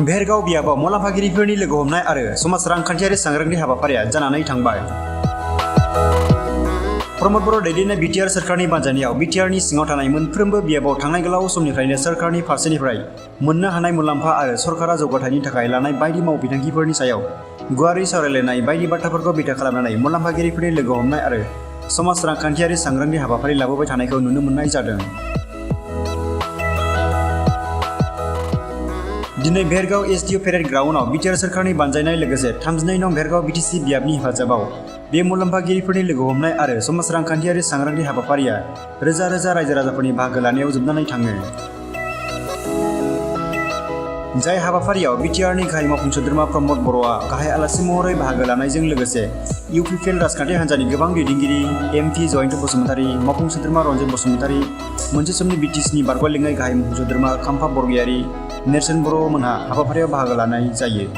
भेरगाव बियाबाव मुलाम्फागिरिफोरनि लोगो हमनाय आरो समाज रांखान्थियारि सांग्रांथि हाबाफारिया जानानै थांबाय। प्रमद बर' दैदेननाय बिटिआर सोरखारनि बानजायनायाव बिटिआरनि सिङाव थानाय मोनफ्रोमबो बियाबाव थांनाय गोलाव समनिफ्रायनो सोरखारनि फारसेनिफ्राय मोननो हानाय मुलाम्फा आरो सरकारा जौगाथायनि थाखाय लानाय बायदि मावबिथांखिफोरनि सायाव गुवारै सावरायलायनाय बायदि बाथ्राफोरखौ बिथा खालामनानै मुलाम्फागिरिफोरनि लोगो हमनाय आरो समाज रांखान्थियारि सांग्रांथि हाबाफारि लाबोबाय थानायखौ नुनो मोननाय जादों। दिनै भेरगाव एसडिअ पेरेड ग्राउन्डआव बिटिआर सोरखारनि बानजायनाय लोगोसे 32 नं भेरगाव बिटिसि बियाबनि हेफाजाबाव बे मुलाम्फागिरिफोरनि लोगो हमनाय आरो समाज रांखान्थियारि सांग्रांथि हाबाफारिया रोजा रोजा रायजो राजाफोरनि बाहागो लानायाव जोबनानै थाङो। जाय हाबाफारियाव बिटिआरनि गाहाय मावफुं सोद्रोमा प्रमद बर'आ गाहाय आलासि महरै बाहागो लानायजों लोगोसे इउपिपिएल राजखान्थि हान्जानि गोबां दैदेनगिरि एमपि जयन्त बसुमतारी, मावफुं सोद्रोमा रन्जित बसुमतारी, मोनसे समनि बिटिसिनि बारग'लेङाइ गाहाय मावफुं सोद्रोमा खाम्फा बरगयारी, नेरसोन बर' मोनहा हाबाफारियाव बाहागो लानाय जायो।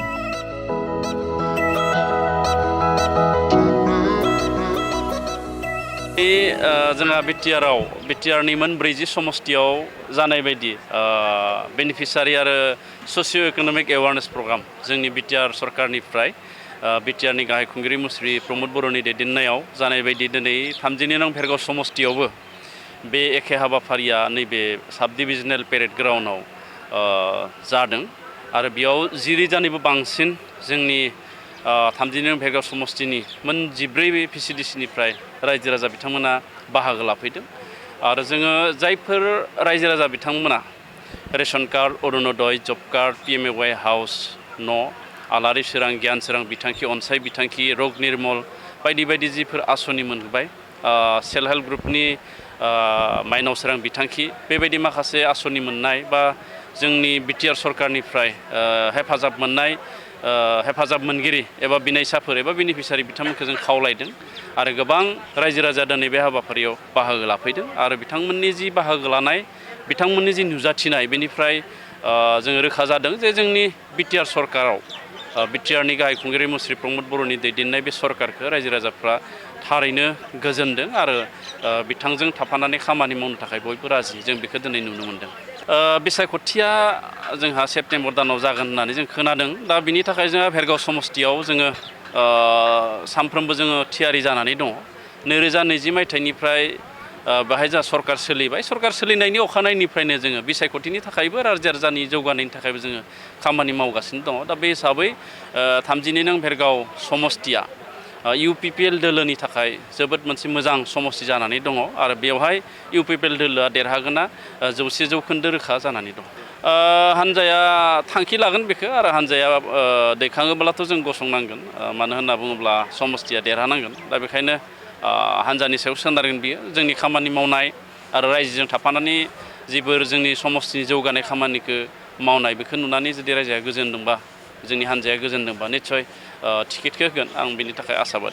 जोंहा बिटिआरनि मोन 40 समष्टियाव जानाय बायदि बेनिफिसारि आरो ससिय' इक'नमिक एवारनेस प्रग्राम जोंनि बिटिआर सरकारनिफ्राय बिटिआरनि गाहाय खुंगिरि मुस्रि प्रमद बर'नि दैदेननायाव जानाय बायदि दिनै 32 नं भेरगाव समष्टियावबो बे एखे हाबाफारिया नैबे साब डिभिजनेल पेरेड ग्राउन्डआव जादों आरो बेयाव 10,000निबो बांसिन जोंनि 32 नं भेरगाव समष्टिनि मोन 14 पिसिडिसिनिफ्राय रायजो राजा बिथांमोना बाहागो लाफैदों आरो जोङो जायफोर रायजो राजा बिथांमोना रेशन कार्ड, अरुणोदय, जब कार्ड, पिएमएवाइ हाउस न', आलारि सोरां, गियान सोरां बिथांखि, अनसाय बिथांखि, रग निर्मल बायदि बायदि जिफोर आसनि मोनबाय, सेल्फ हेल्प ग्रुपनि माइनाव सोरां बिथांखि, बेबायदि माखासे आसनि मोननाय बा जोंनि बिटिआर सरकारनिफ्राय हेफाजाब मोनगिरि एबा बिनायसाफोर एबा बेनिफिसारि बिथांमोनखौ जों खावलायदों आरो गोबां रायजो राजा दिनै बे हाबाफारियाव बाहागो लाफैदों आरो बिथांमोननि जि बाहागो लानाय बिथांमोननि जि नुजाथिनाय बेनिफ्राय जोङो रोखा जादों जे जोंनि बिटिआर सरकाराव बिटिआरनि गाहाय खुंगिरि मुस्रि प्रमद बर'नि दैदेननाय बे सरकारखौ रायजो राजाफ्रा थारैनो गोजोनदों आरो बिथांजों थाफानानै खामानि मावनो थाखाय बयबो राजि जों बेखौ दिनै नुनो मोनदों। बिसायख'थिया जोंहा सेप्तेम्बर दानाव जागोन होननानै जों खोनादों। दा बिनि थाखाय जोंहा भेरगाव समष्टियाव जोङो सानफ्रोमबो जोङो थियारि जानानै दङ। 2020 मायथाइनिफ्राय बेहाय जोंहा सरकार सोलिबाय। सरकार सोलिनायनि अखानायनिफ्रायनो जोङो बिसायख'थिनि थाखायबो रायजो राजानि जौगानायनि थाखायबो जोङो खामानि मावगासिनो दङ। दा बे हिसाबै 32 नं भेरगाव समष्टिया इउपिपिएल दोलोनि थाखाय जोबोद मोनसे मोजां समष्टि जानानै दङ आरो बेवहाय इउपिपिएल दोलोआ देरहागोना 100% रोखा जानानै दं। हानजाया थांखि लागोन बेखौ आरो हानजाया दैखाङोब्लाथ' जों गसंनांगोन, मानो होनना बुङोब्ला समष्टिया देरहानांगोन। दा बेखायनो हानजानि सायाव सोनारगोन बियो। जोंनि खामानि मावनाय आरो रायजोजों थाफानानै जिफोर जोंनि समष्टिनि जौगानाय खामानिखौ मावनाय बेखौ नुनानै जुदि रायजोआ गोजोनदोंबा, जोंनि हानजाया गोजोनदोंबा निस्सय टिकेटखौ होगोन, आं बेनि थाखाय आसाबादि।